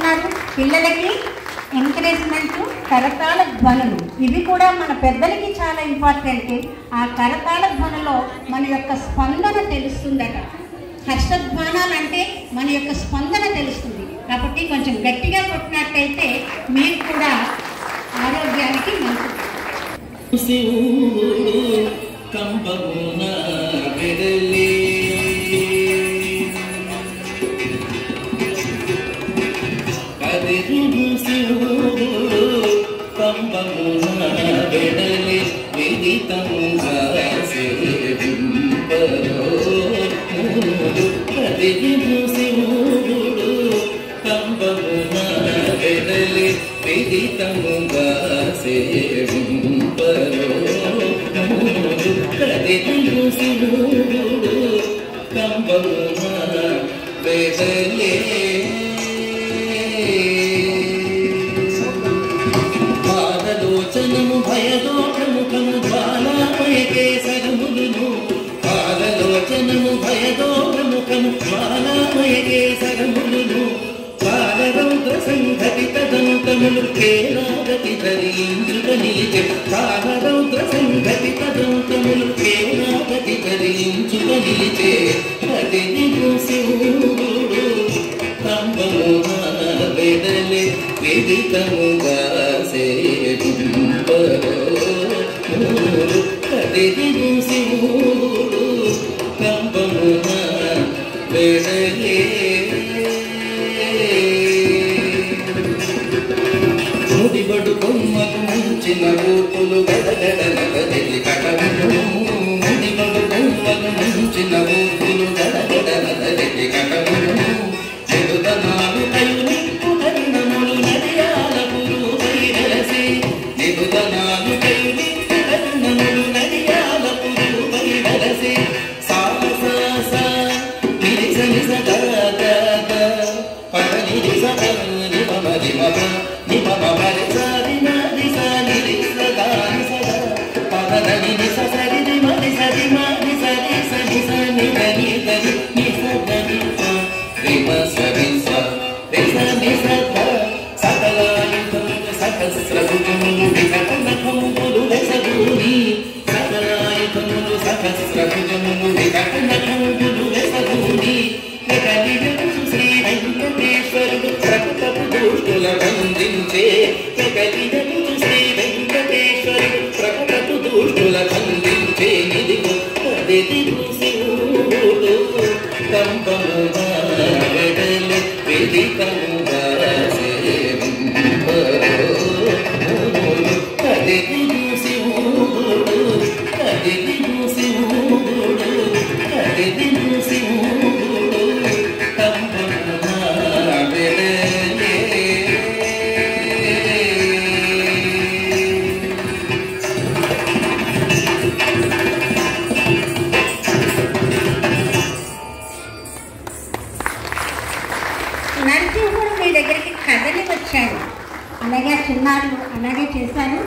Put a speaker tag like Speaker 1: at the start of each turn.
Speaker 1: చెప్తున్నారు పిల్లలకి ఎంకరేజ్మెంట్ కరతాళ ధ్వనులు ఇవి కూడా మన పెద్దలకి చాలా ఇంపార్టెంట్. ఆ కరతాళ ధ్వనులో మన యొక్క స్పందన తెలుస్తుందట. హర్షధ్వానాలంటే మన యొక్క స్పందన తెలుస్తుంది. కాబట్టి కొంచెం గట్టిగా కొట్టినట్టయితే మీరు కూడా ఆరోగ్యానికి మంచిది.
Speaker 2: పాదలోచనము భయదో ప్రముఖము జ్వాలామయ కేసరములును పాదలోచనము భయదో ప్రముఖము జ్వాలామయ కేసరములును పాదరౌద్ర సంఘటిత దంతములు కేరాగతి ధరించుట నిలిచే పాదరౌద్ర సంఘటిత దంతములు కేరాగతి ధరించుట నిలిచే అదిని శివుడు కంబమున వెడలే విదితముగా అదిని శివుడు కంబమున వెడలే ముడిబడు కొమ్మకు ముంచిన ఊపులు గడగడల కదిలి కటములు ముడిబడు కొమ్మకు ముంచిన ఊపులు గడగడల కదిలి కటములు చెడుదనాలు కయునిప్పు కరుణములు నదియాల పురు వైరసి చెడుదనాలు కయునిప్పు కరుణములు నదియాల పురు వైరసి సాస నిరిస నిస గద పదని నిస నిమది మమ నిమమ సరి నది సరి నిస దాని సద పదని నిస సరి నిమది సరి మది సరి సరి సని గని గని నిస గని రిమ సరి స రిస నిస ద సకలాయుధములు సహస్రభుజములు వికటనఖములు వెసగూని సకలాయుధములు సహస్రభుజములు వికటనఖములు వెసగూని వెకలిగను శ్రీ వెంకటేశ్వరుడు ప్రకటపు దూష్టుల బంధించే వెకలిగను శ్రీ వెంకటేశ్వరుడు ప్రకటపు దూష్టుల బంధించే ఇదిగో అదిగు శివుడు కంబముగా వెడలె విదితముగా అదిగు శివుడు అదిగు శివుడు అదిగు శివుడు కంబముగా వెడలె.
Speaker 1: నరసింహుడు మీ దగ్గరికి కథని వచ్చాడు, అలాగే చిన్నారులు అలాగే చేశారు.